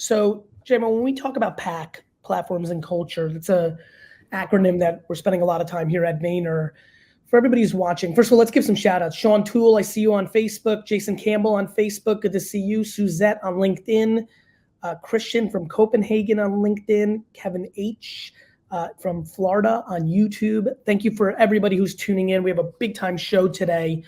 So, Jamo, when we talk about PAC, platforms and culture, it's a acronym that we're spending a lot of time here at Vayner. For everybody who's watching, first of all, let's give some shout outs. Sean Toole, I see you on Facebook. Jason Campbell on Facebook, good to see you. Suzette on LinkedIn. Christian from Copenhagen on LinkedIn. Kevin H. From Florida on YouTube. Thank you for everybody who's tuning in. We have a big time show today.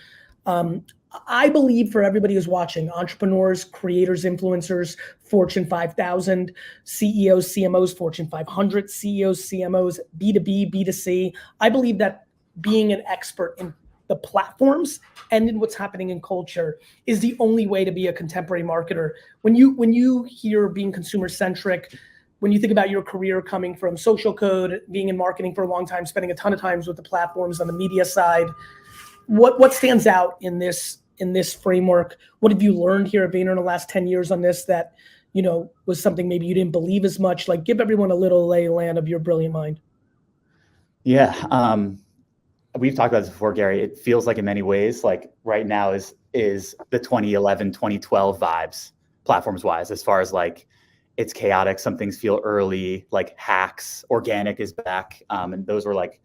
I believe for everybody who's watching, entrepreneurs, creators, influencers, Fortune 5000, CEOs, CMOs, Fortune 500, CEOs, CMOs, B2B, B2C. I believe that being an expert in the platforms and in what's happening in culture is the only way to be a contemporary marketer. When you hear being consumer-centric, when you think about your career coming from social code, being in marketing for a long time, spending a ton of times with the platforms on the media side, what stands out in this framework? What have you learned here at Vayner in the last 10 years on this that, was something maybe you didn't believe as much? Like, give everyone a little lay of land of your brilliant mind. Yeah, we've talked about this before, Gary. It feels like in many ways, like right now is the 2011, 2012 vibes, platforms-wise, as far as like, it's chaotic, some things feel early, like hacks, organic is back. And those were like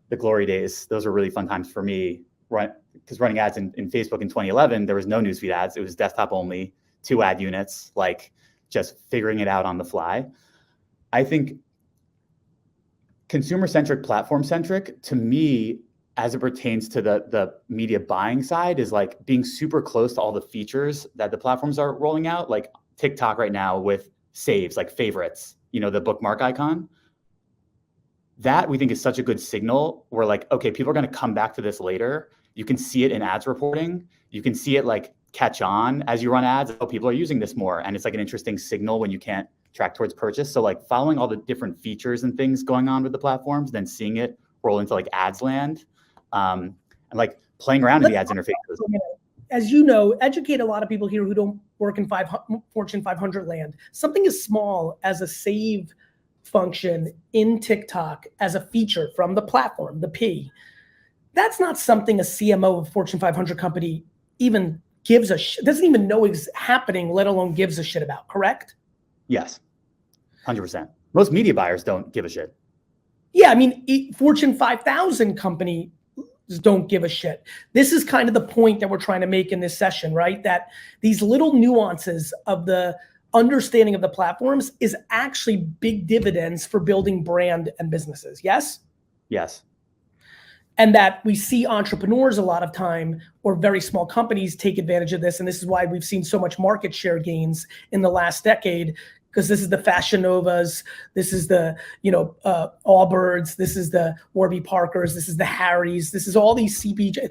the glory days. Those were really fun times for me, right? Because running ads in Facebook in 2011, there was no newsfeed ads. It was desktop only, 2 ad units, like just figuring it out on the fly. I think consumer-centric, platform-centric, to me, as it pertains to the media buying side, is like being super close to all the features that the platforms are rolling out, like TikTok right now with saves, like favorites, the bookmark icon. That we think is such a good signal. We're like, okay, people are going to come back to this later. You can see it in ads reporting. You can see it like catch on as you run ads. Oh, people are using this more. And it's like an interesting signal when you can't track towards purchase. So like following all the different features and things going on with the platforms, then seeing it roll into like ads land, and like playing around in the ads interfaces. As you know, educate a lot of people here who don't work in Fortune 500 land. Something as small as a save function in TikTok as a feature from the platform, the P, that's not something a CMO of a Fortune 500 company even gives a shit, doesn't even know is happening, let alone gives a shit about, correct? Yes, 100%. Most media buyers don't give a shit. Yeah, I mean, Fortune 5000 company don't give a shit. This is kind of the point that we're trying to make in this session, right? That these little nuances of the understanding of the platforms is actually big dividends for building brand and businesses. Yes? Yes. And that we see entrepreneurs a lot of time, or very small companies, take advantage of this. And this is why we've seen so much market share gains in the last decade, because this is the Fashion Novas, this is the Allbirds, this is the Warby Parkers, this is the Harrys, this is all these CPG,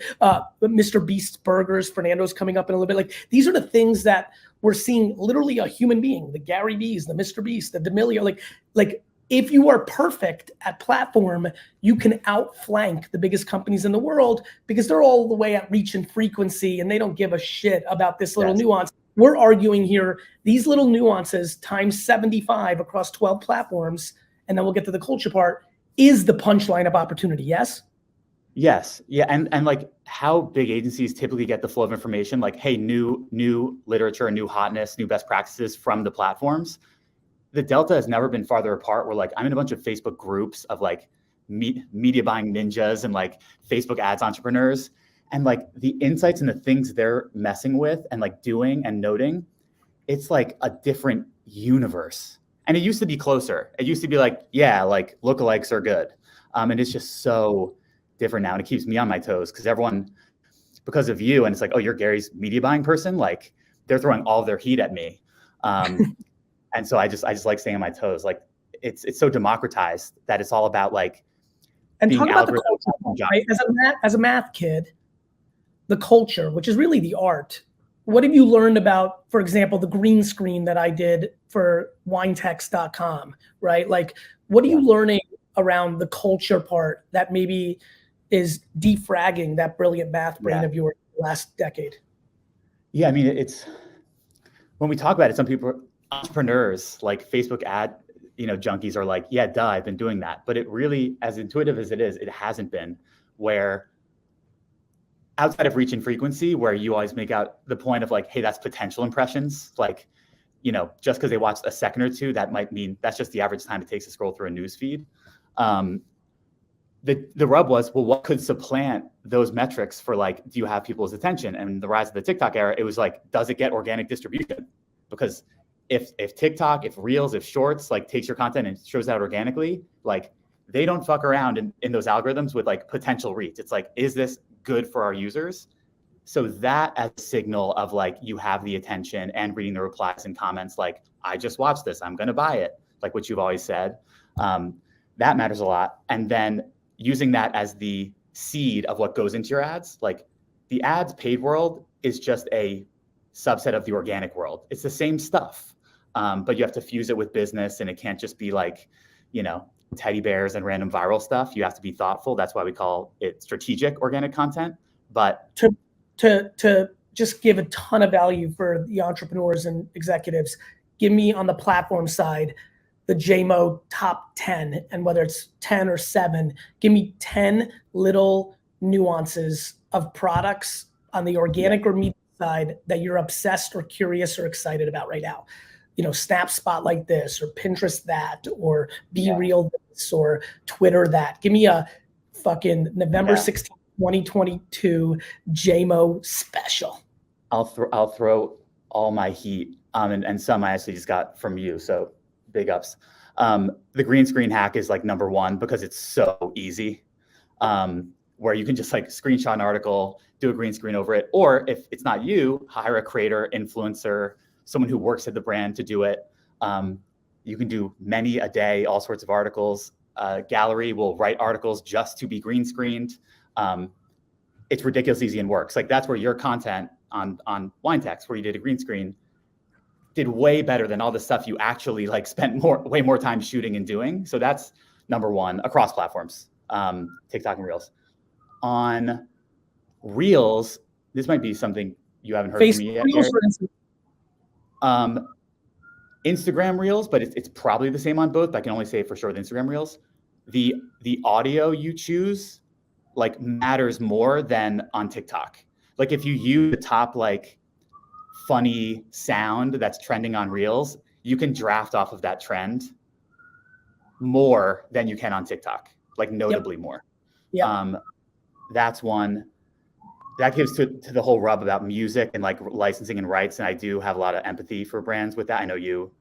Mr. Beast's Burgers, Fernando's coming up in a little bit. Like, these are the things that we're seeing literally a human being, the GaryVees, the Mr. Beast, the D'Amelio, like if you are perfect at platform, you can outflank the biggest companies in the world because they're all the way at reach and frequency and they don't give a shit about this little nuance. We're arguing here, these little nuances times 75 across 12 platforms, and then we'll get to the culture part, is the punchline of opportunity, yes? Yes, yeah, and like how big agencies typically get the flow of information, like, hey, new literature, new hotness, new best practices from the platforms. The delta has never been farther apart. We're like, I'm in a bunch of Facebook groups of like media buying ninjas and like Facebook ads entrepreneurs. And like the insights and the things they're messing with and like doing and noting, it's like a different universe. And it used to be closer. It used to be like, yeah, like lookalikes are good. And it's just so different now. And it keeps me on my toes because everyone, because of you, and it's like, oh, you're Gary's media buying person. Like they're throwing all of their heat at me. And so I just like staying on my toes. Like it's so democratized that it's all about like, and talk about the culture, right? As a math kid, the culture, which is really the art. What have you learned about, for example, the green screen that I did for winetext.com, right? Like, what are you learning around the culture part that maybe is defragging that brilliant math brain of yours last decade? Yeah, I mean, it's, when we talk about it, some people, entrepreneurs, like Facebook ad, junkies are like, yeah, duh, I've been doing that. But it really, as intuitive as it is, it hasn't been, where outside of reach and frequency, where you always make out the point of like, hey, that's potential impressions. Like, you know, just because they watched a second or two, that might mean that's just the average time it takes to scroll through a news feed. The rub was, well, what could supplant those metrics for like, do you have people's attention? And the rise of the TikTok era, it was like, does it get organic distribution? Because if TikTok, if Reels, if Shorts like takes your content and shows out organically, like they don't fuck around in those algorithms with like potential reach. It's like, is this good for our users? So that as a signal of like, you have the attention and reading the replies and comments, like, I just watched this, I'm gonna buy it, like what you've always said. That matters a lot. And then using that as the seed of what goes into your ads, like the ads paid world is just a subset of the organic world. It's the same stuff, but you have to fuse it with business, and it can't just be like, you know, teddy bears and random viral stuff. You have to be thoughtful. That's why we call it strategic organic content. But to just give a ton of value for the entrepreneurs and executives, give me on the platform side the JMO top 10, and whether it's 10 or 7, give me 10 little nuances of products on the organic or media side that you're obsessed or curious or excited about right now. You know, Snap Spotlight this, or Pinterest that, or Be Real this, or Twitter that. Give me a fucking November 16th, 2022 JMO special. I'll throw all my heat, and some I actually just got from you, so big ups. The green screen hack is like number 1 because it's so easy, where you can just like screenshot an article, do a green screen over it, or if it's not you, hire a creator, influencer, someone who works at the brand to do it. You can do many a day, all sorts of articles. Gallery will write articles just to be green screened. It's ridiculously easy and works. Like that's where your content on Wine Text, where you did a green screen, did way better than all the stuff you actually like spent way more time shooting and doing. So that's number 1 across platforms, TikTok and Reels. On Reels, this might be something you haven't heard from me yet, Gary. Instagram Reels, but it's probably the same on both. But I can only say for sure with Instagram Reels, the audio you choose like matters more than on TikTok. Like if you use the top like funny sound that's trending on Reels, you can draft off of that trend more than you can on TikTok, like notably more. That's one. That gives to the whole rub about music and like licensing and rights. And I do have a lot of empathy for brands with that. I know you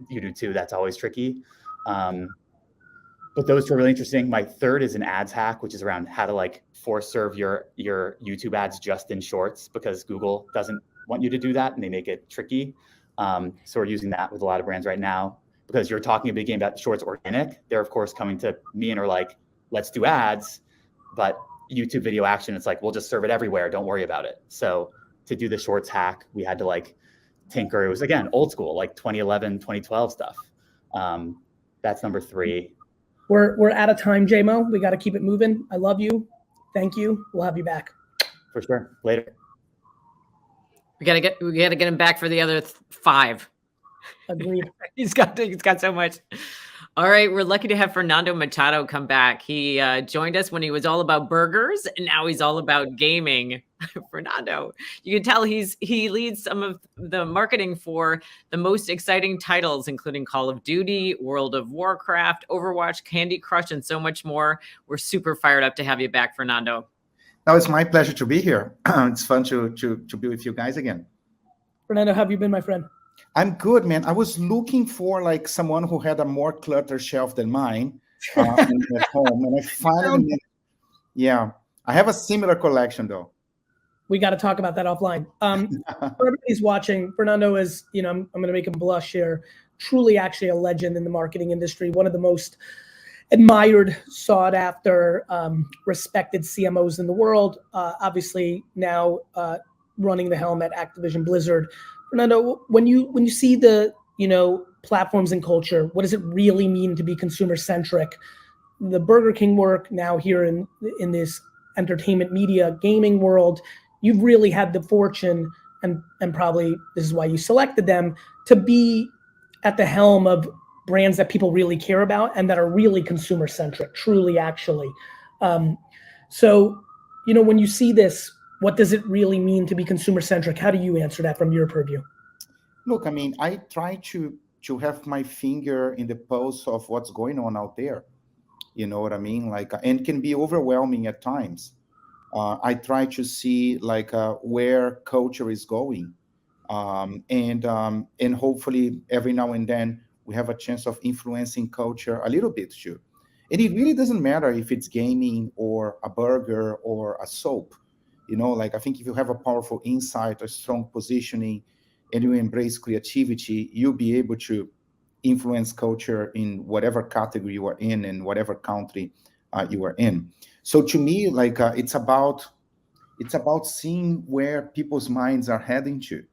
do too. That's always tricky. But those two are really interesting. My third is an ads hack, which is around how to like force serve your YouTube ads just in Shorts, because Google doesn't want you to do that and they make it tricky. So we're using that with a lot of brands right now, because you're talking a big game about Shorts organic. They're of course coming to me and are like, let's do ads, but YouTube video action, it's like, we'll just serve it everywhere. Don't worry about it. So to do the Shorts hack, we had to like tinker. It was again, old school, like 2011, 2012 stuff. That's number 3. We're out of time, JMO. We got to keep it moving. I love you. Thank you. We'll have you back. For sure. Later. We gotta get him back for the other 5. Agreed. He's got so much. All right, we're lucky to have Fernando Machado come back. He joined us when he was all about burgers, and now he's all about gaming. Fernando, you can tell he leads some of the marketing for the most exciting titles, including Call of Duty, World of Warcraft, Overwatch, Candy Crush, and so much more. We're super fired up to have you back, Fernando. No, it's my pleasure to be here. It's fun to be with you guys again. Fernando, how have you been, my friend? I'm good, man. I was looking for like someone who had a more cluttered shelf than mine at home, and I finally, I have a similar collection though. We got to talk about that offline. For everybody's watching, Fernando is, I'm going to make him blush here, truly actually a legend in the marketing industry, one of the most admired, sought after, respected CMOs in the world. Obviously now running the helm at Activision Blizzard. Fernando, when you see the platforms and culture, what does it really mean to be consumer centric? The Burger King work now here in this entertainment media gaming world, you've really had the fortune, and probably this is why you selected them, to be at the helm of brands that people really care about and that are really consumer centric, truly actually. So when you see this, what does it really mean to be consumer centric? How do you answer that from your purview? Look, I mean, I try to have my finger in the pulse of what's going on out there. You know what I mean? Like, and can be overwhelming at times. I try to see like where culture is going, and hopefully every now and then we have a chance of influencing culture a little bit too. And it really doesn't matter if it's gaming or a burger or a soap. You know, like I think if you have a powerful insight, a strong positioning, and you embrace creativity, you'll be able to influence culture in whatever category you are in and whatever country you are in. So to me, like it's about seeing where people's minds are heading to,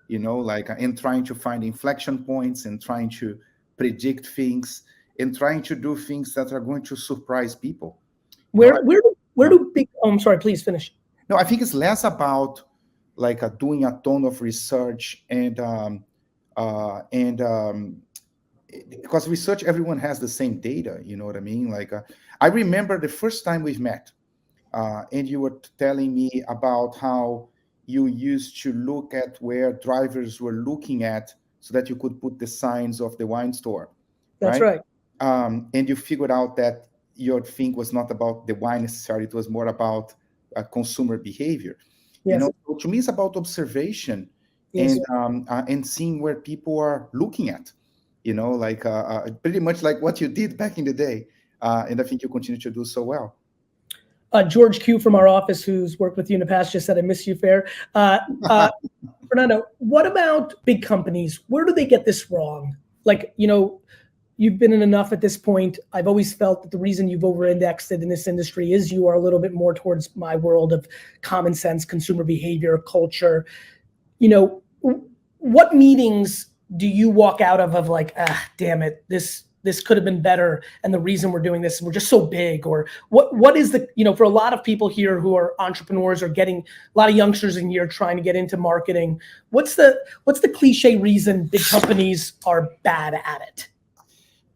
you know, like and trying to find inflection points and trying to predict things and trying to do things that are going to surprise people. You know, Where do big? Oh, I'm sorry. Please finish. no, I think it's less about like doing a ton of research and because research, everyone has the same data. You know what I mean? Like I remember the first time we've met, and you were telling me about how you used to look at where drivers were looking at so that you could put the signs of the wine store, That's right? right. And you figured out that your thing was not about the wine necessarily; it was more about consumer behavior. You Yes. know, so to me, it's about observation Yes. and seeing where people are looking at. You know, like pretty much like what you did back in the day, and I think you continue to do so well. George Q from our office, who's worked with you in the past, just said, "I miss you, Fair." Fernando, what about big companies? Where do they get this wrong? Like, you know, you've been in enough at this point. I've always felt that the reason you've over-indexed in this industry is you are a little bit more towards my world of common sense, consumer behavior, culture. You know, what meetings do you walk out of like, damn it, this could have been better, and the reason we're doing this, we're just so big? Or what is the, you know, for a lot of people here who are entrepreneurs or getting a lot of youngsters in here trying to get into marketing, what's the cliche reason big companies are bad at it?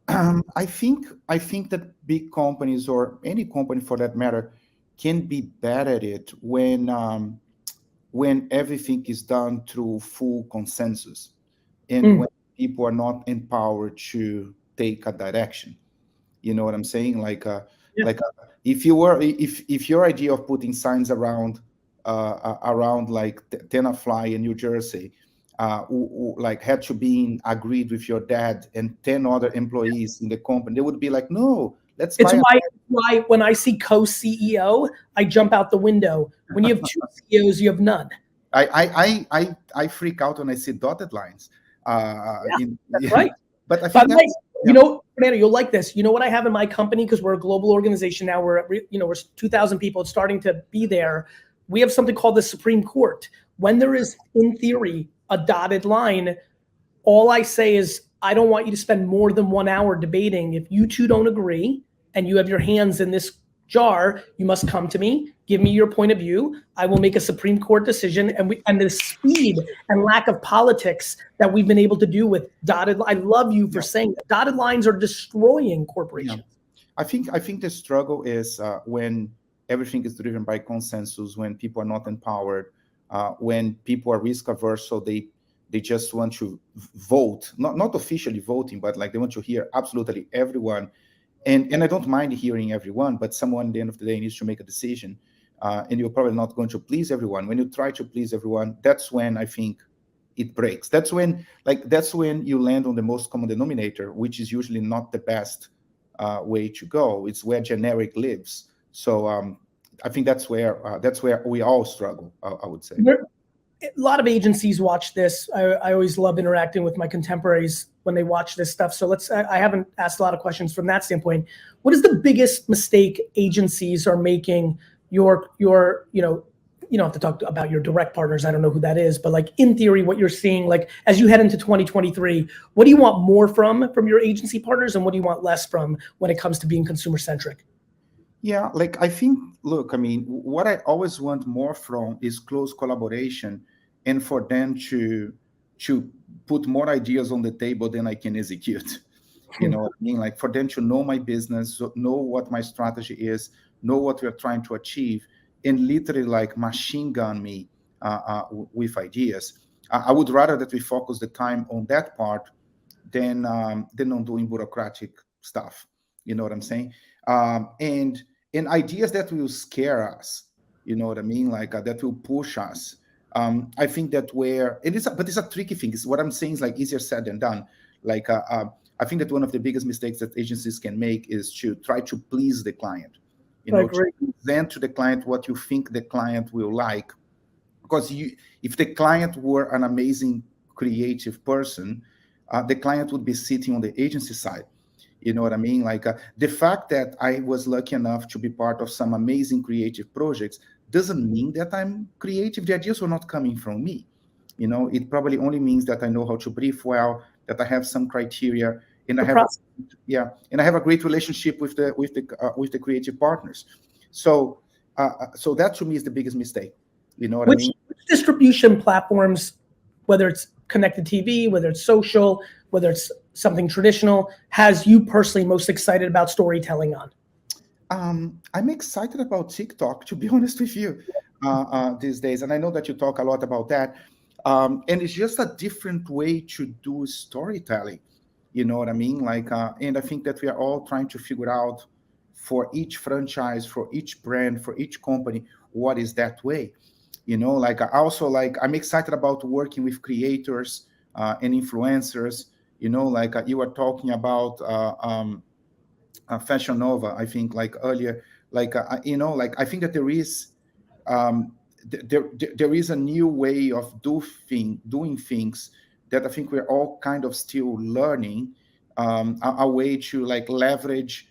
I think that big companies, or any company for that matter, can be bad at it when everything is done through full consensus, and when people are not empowered to take a direction. You know what I'm saying? Like if your idea of putting signs around like Tenafly in New Jersey, like had to be agreed with your dad and 10 other employees in the company, they would be like, no, let's It's buy why when I see co-CEO, I jump out the window. When you have two CEOs, you have none. I freak out when I see dotted lines. That's right. But I think that's, you know, Fernando, you'll like this. You know what I have in my company, because we're a global organization now. We're 2,000 people. It's starting to be there. We have something called the Supreme Court. When there is, in theory, a dotted line, all I say is, I don't want you to spend more than 1 hour debating. If you two don't agree and you have your hands in this jar, you must come to me, give me your point of view. I will make a Supreme Court decision. And the speed and lack of politics that we've been able to do with dotted, I love you for saying that. Dotted lines are destroying corporations. Yeah. I think the struggle is when everything is driven by consensus, when people are not empowered, when people are risk averse, so they just want to vote, not officially voting, but like they want to hear absolutely everyone. And I don't mind hearing everyone, but someone at the end of the day needs to make a decision. And you're probably not going to please everyone. When you try to please everyone, that's when I think it breaks. That's when you land on the most common denominator, which is usually not the best way to go. It's where generic lives. So I think that's where we all struggle, I would say. A lot of agencies watch this. I always love interacting with my contemporaries when they watch this stuff. So I haven't asked a lot of questions from that standpoint. What is the biggest mistake agencies are making? You don't have to talk about your direct partners. I don't know who that is, but like in theory, what you're seeing, like as you head into 2023, what do you want more from your agency partners, and what do you want less from when it comes to being consumer centric? Yeah, like I think, look, I mean, what I always want more from is close collaboration, and for them to put more ideas on the table than I can execute. You know what I mean? Like for them to know my business, know what my strategy is, know what we're trying to achieve, and literally like machine gun me with ideas. I would rather that we focus the time on that part than on doing bureaucratic stuff. You know what I'm saying? And ideas that will scare us. You know what I mean? Like that will push us. I think that but it's a tricky thing. What I'm saying is like easier said than done. Like I think that one of the biggest mistakes that agencies can make is to try to please the client. You know, to present to the client what you think the client will like. Because if the client were an amazing creative person, the client would be sitting on the agency side. You know what I mean? Like the fact that I was lucky enough to be part of some amazing creative projects doesn't mean that I'm creative. The ideas were not coming from me. You know, it probably only means that I know how to brief well, that I have some criteria, and I have a great relationship with the creative partners. So that to me is the biggest mistake. You know what I mean? Which distribution platforms, whether it's connected TV, whether it's social, whether it's something traditional, has you personally most excited about storytelling on? I'm excited about TikTok, to be honest with you, these days. And I know that you talk a lot about that. And it's just a different way to do storytelling. You know what I mean? Like, and I think that we are all trying to figure out for each franchise, for each brand, for each company, what is that way? You know, like I'm excited about working with creators and influencers. You know, like you were talking about Fashion Nova, I think, like earlier, like you know, like I think that there is there is a new way of doing things that I think we're all kind of still learning, a way to like leverage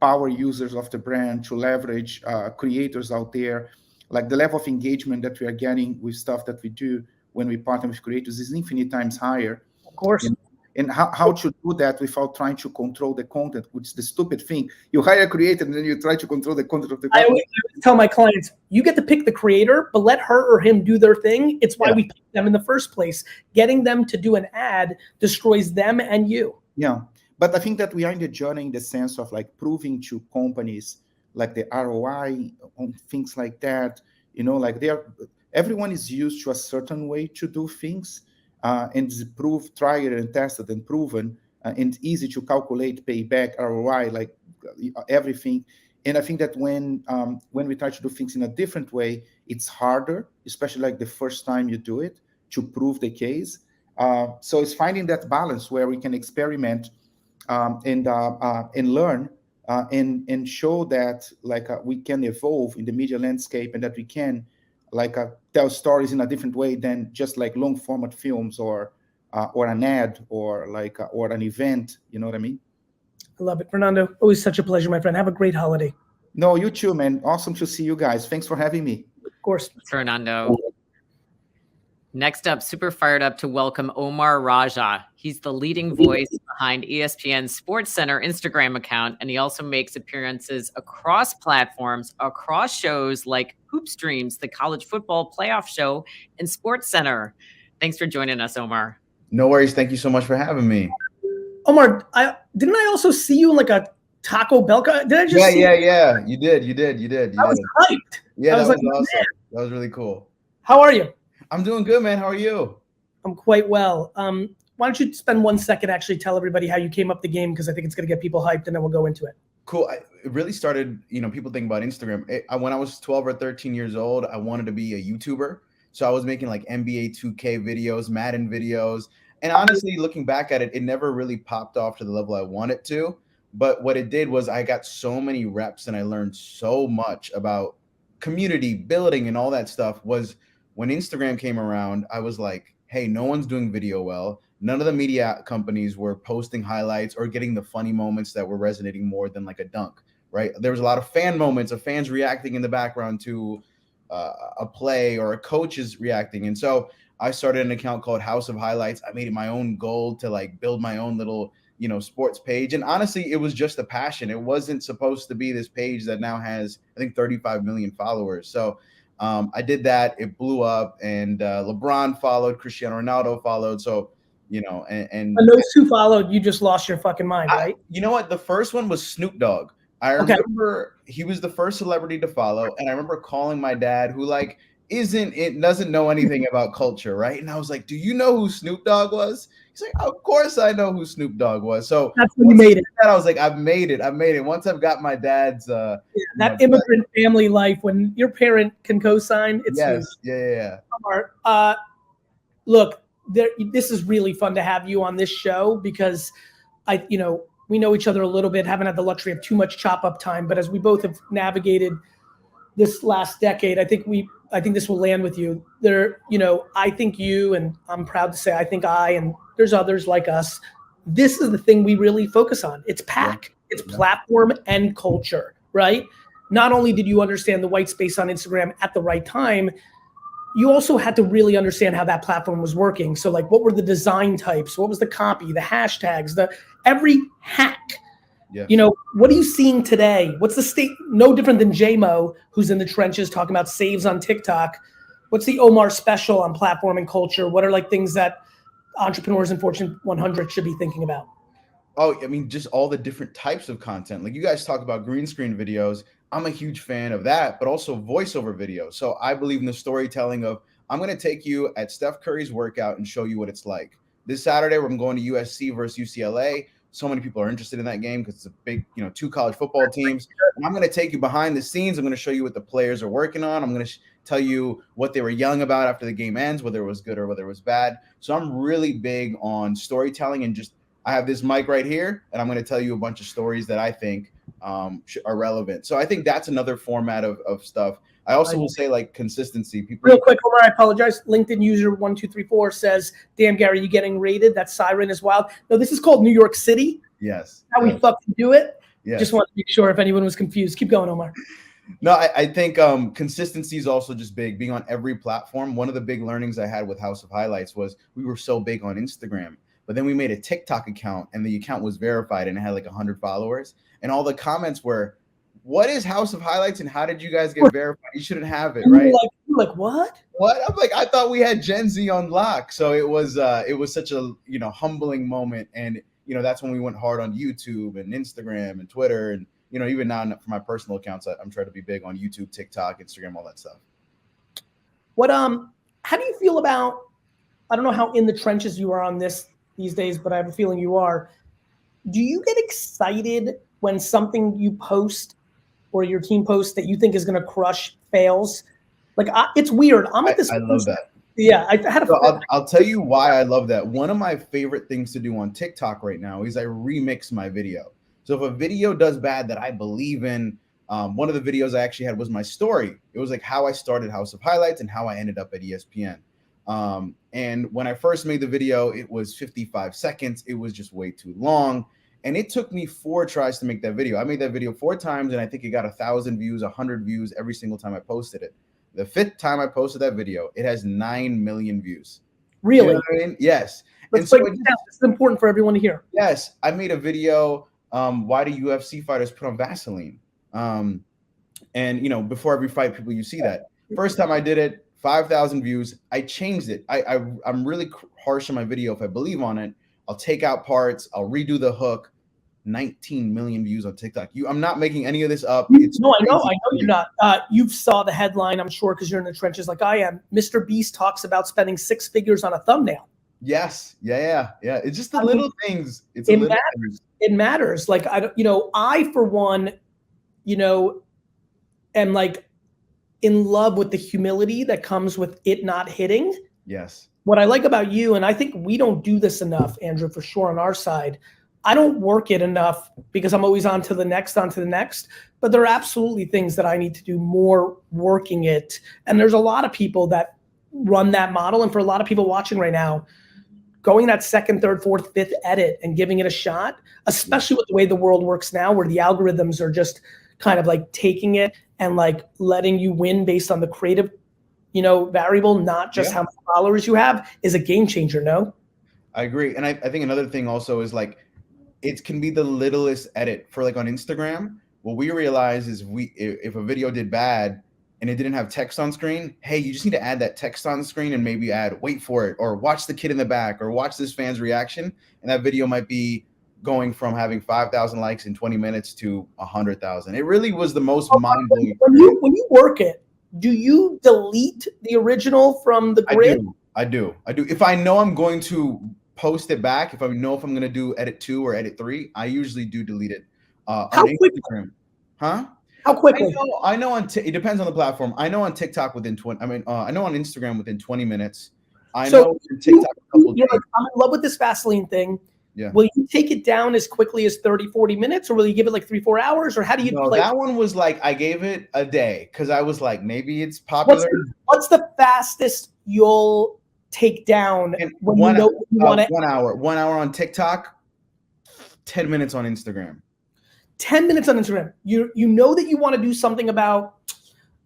power users of the brand, to leverage creators out there. Like the level of engagement that we are getting with stuff that we do when we partner with creators is infinite times higher. Of course. And how to do that without trying to control the content, which is the stupid thing. You hire a creator and then you try to control the content of the content. I always tell my clients, you get to pick the creator, but let her or him do their thing. It's why we pick them in the first place. Getting them to do an ad destroys them and you. Yeah, but I think that we are in the journey in the sense of like proving to companies like the ROI on things like that. You know, like everyone is used to a certain way to do things. And it's proved, tried and tested and proven, and easy to calculate payback, ROI, like everything. And I think that when we try to do things in a different way, it's harder, especially like the first time you do it, to prove the case. So it's finding that balance where we can experiment and learn and show that like we can evolve in the media landscape, and that we can like tell stories in a different way than just like long format films or an ad or like or an event. You know what I mean? I love it, Fernando. Always such a pleasure, my friend. Have a great holiday. No, you too, man. Awesome to see you guys. Thanks for having me. Of course, Fernando. Next up, super fired up to welcome Omar Raja. He's the leading voice behind ESPN's SportsCenter Instagram account, and he also makes appearances across platforms, across shows like Hoop Streams, the college football playoff show, and SportsCenter. Thanks for joining us, Omar. No worries. Thank you so much for having me. Omar, didn't I also see you in like a Taco Bell? Did I just see Yeah. You did. I was hyped. Yeah, that was awesome. Man. That was really cool. How are you? I'm doing good, man. How are you? I'm quite well. Why don't you spend 1 second actually tell everybody how you came up the game, because I think it's going to get people hyped, and then we'll go into it. Cool. It really started, people think about Instagram. When I was 12 or 13 years old, I wanted to be a YouTuber. So I was making like NBA 2K videos, Madden videos. And honestly, looking back at it, it never really popped off to the level I wanted to. But what it did was I got so many reps and I learned so much about community building and all that stuff. Was when Instagram came around, I was like, hey, no one's doing video well. None of the media companies were posting highlights or getting the funny moments that were resonating more than like a dunk, right? There was a lot of fan moments of fans reacting in the background to a play, or a coach is reacting. And so I started an account called House of Highlights. I made it my own goal to like build my own little, sports page. And honestly, it was just a passion. It wasn't supposed to be this page that now has, I think, 35 million followers. So I did that. It blew up, and LeBron followed, Cristiano Ronaldo followed. So, and those two followed, you just lost your fucking mind, right? You know what? The first one was Snoop Dogg. I remember he was the first celebrity to follow. And I remember calling my dad, who like doesn't know anything about culture, right? And I was like, do you know who Snoop Dogg was? He's like, of course I know who Snoop Dogg was. So That's when you made it. I was like, I've made it. Once I've got my dad's That immigrant family life, when your parent can co-sign, it's yes, huge. yeah. Look, this is really fun to have you on this show because we know each other a little bit, haven't had the luxury of too much chop up time, but as we both have navigated this last decade, I think this will land with you. I think you, and I'm proud to say, I think and there's others like us, this is the thing we really focus on. It's PAC, it's platform and culture, right? Not only did you understand the white space on Instagram at the right time, you also had to really understand how that platform was working. So like, what were the design types? What was the copy, the hashtags, every hack? Yeah. What are you seeing today? What's the state? No different than JMO, who's in the trenches talking about saves on TikTok. What's the Omar special on platform and culture? What are like things that entrepreneurs in Fortune 100 should be thinking about? Oh, I mean, just all the different types of content. Like you guys talk about green screen videos. I'm a huge fan of that, but also voiceover videos. So I believe in the storytelling of, I'm going to take you at Steph Curry's workout and show you what it's like. This Saturday, I'm going to USC versus UCLA. So many people are interested in that game because it's a big, 2 college football teams. And I'm going to take you behind the scenes. I'm going to show you what the players are working on. I'm going to tell you what they were yelling about after the game ends, whether it was good or whether it was bad. So I'm really big on storytelling and I have this mic right here, and I'm going to tell you a bunch of stories that I think are relevant. So I think that's another format of stuff. I also will say like consistency. Real quick, Omar, I apologize. LinkedIn user 1234 says, "Damn, Gary, you getting raided? That siren is wild." No, this is called New York City. Yes. How we fucking do it. Yes. Just want to make sure if anyone was confused. Keep going, Omar. No, I think consistency is also just big. Being on every platform. One of the big learnings I had with House of Highlights was we were so big on Instagram, but then we made a TikTok account and the account was verified and it had like 100 followers. And all the comments were, "What is House of Highlights and how did you guys get verified? You shouldn't have it, right?" You're like, what? What? I'm like, I thought we had Gen Z on lock. So it was such a humbling moment, and that's when we went hard on YouTube and Instagram and Twitter, and even now for my personal accounts, I'm trying to be big on YouTube, TikTok, Instagram, all that stuff. What how do you feel about? I don't know how in the trenches you are on this these days, but I have a feeling you are. Do you get excited when something you post or your team posts that you think is going to crush fails? Like it's weird. I'm at this. I love that. Yeah, I had a. I'll tell you why I love that. One of my favorite things to do on TikTok right now is I remix my video. So if a video does bad that I believe in, one of the videos I actually had was my story. It was like how I started House of Highlights and how I ended up at ESPN. And when I first made the video, it was 55 seconds. It was just way too long. And it took me 4 tries to make that video. I made that video 4 times, and I think it got 1,000 views, 100 views every single time I posted it. The 5th time I posted that video, it has 9 million views. Really? You know what I mean? Yes. This is important for everyone to hear. Yes. I made a video, why do UFC fighters put on Vaseline? And, before every fight, you see that. First time I did it, 5,000 views. I changed it. I'm really harsh on my video. If I believe on it, I'll take out parts. I'll redo the hook. 19 million views on TikTok. I'm not making any of this up. I know you're not. You saw the headline, I'm sure, because you're in the trenches like I am. Mr. Beast talks about spending 6 figures on a thumbnail. Yes. Yeah. It's just the little things. It matters. Like I for one, am like in love with the humility that comes with it not hitting. Yes. What I like about you, and I think we don't do this enough, Andrew, for sure on our side. I don't work it enough because I'm always on to the next, but there are absolutely things that I need to do more working it. And there's a lot of people that run that model. And for a lot of people watching right now, going that 2nd, 3rd, 4th, 5th edit and giving it a shot, especially with the way the world works now, where the algorithms are just kind of like taking it and like letting you win based on the creative, variable, not just how many followers you have, is a game changer. No? I agree. And I think another thing also is like, it can be the littlest edit for like on Instagram. What we realize is if a video did bad and it didn't have text on screen, hey, you just need to add that text on screen and maybe add wait for it, or watch the kid in the back, or watch this fan's reaction. And that video might be going from having 5,000 likes in 20 minutes to 100,000. It really was the most mind-blowing. When you work it, do you delete the original from the I grid? do. If I know I'm going to post it back, if I know if I'm going to do edit 2 or edit 3, I usually do delete it. How On quickly? Instagram. Huh? How quickly? I know it depends on the platform. I know on TikTok within 20, I know on Instagram within 20 minutes. I So know on TikTok a couple you're days. like, I'm in love with this Vaseline thing. Yeah. Will you take it down as quickly as 30, 40 minutes, or will you give it like 3-4 hours, or how do you No, play? that one was like, I gave it a day because I was like, maybe it's popular. What's the fastest you'll take down And when you know you want to? 1 hour. 1 hour on TikTok, 10 minutes on Instagram. 10 minutes on Instagram. You know that you want to do something about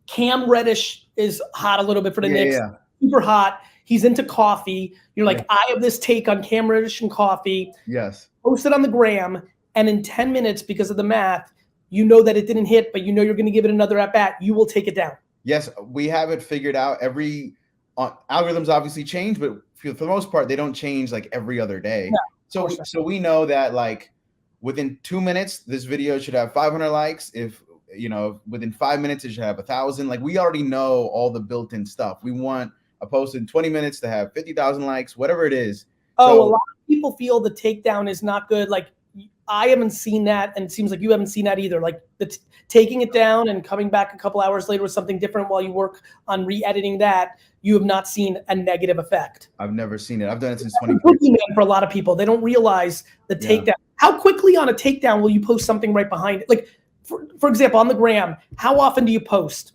Cam Reddish is hot a little bit for the Knicks. Yeah. Super hot. He's into coffee. You're like, I have this take on Cam Reddish and coffee. Yes. Post it on the gram, and in 10 minutes, because of the math, you know that it didn't hit, but you know you're going to give it another at bat. You will take it down. Yes, we have it figured out. Algorithms obviously change, but for the most part, they don't change like every other day. Yeah, so we know that like within 2 minutes, this video should have 500 likes. If within 5 minutes, it should have 1,000. Like we already know all the built-in stuff. We want a post in 20 minutes to have 50,000 likes, whatever it is. A So, lot of people feel the takedown is not good. Like I haven't seen that, and it seems like you haven't seen that either. Like taking it down and coming back a couple hours later with something different while you work on re-editing that, you have not seen a negative effect. I've never seen it. I've done it since That's 2020. for a lot of people. They don't realize the takedown. How quickly on a takedown will you post something right behind it? Like, for example, on the gram, how often do you post?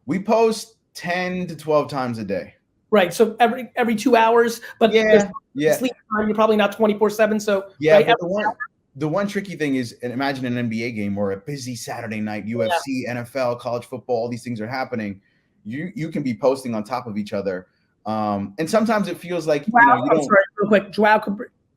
We post 10 to 12 times a day. Right. So every 2 hours, but Yeah. sleep time, you're probably not 24/7. So Yeah, right, but the one tricky thing is, and imagine an NBA game or a busy Saturday night, UFC, NFL, college football, all these things are happening. You can be posting on top of each other. And sometimes it feels like, I'm sorry, real quick.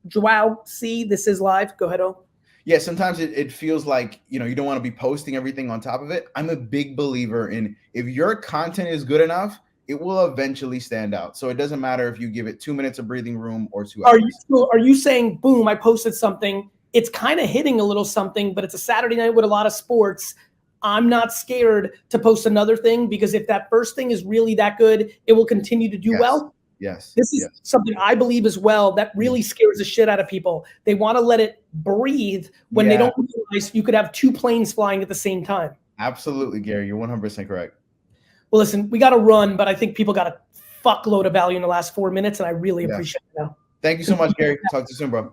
Joao, see, this is live. Go ahead, O. Yeah, sometimes it feels like, you don't want to be posting everything on top of it. I'm a big believer in if your content is good enough, it will eventually stand out. So it doesn't matter if you give it 2 minutes of breathing room or 2 hours. Are you saying, boom, I posted something, it's kind of hitting a little something, but it's a Saturday night with a lot of sports. I'm not scared to post another thing because if that first thing is really that good, it will continue to do well. Yes. This is something I believe as well that really scares the shit out of people. They want to let it breathe when they don't realize you could have 2 planes flying at the same time. Absolutely, Gary. You're 100% correct. Well, listen, we got to run, but I think people got a fuckload of value in the last 4 minutes, and I really appreciate it now. Thank you so much, Gary. Talk to you soon, bro.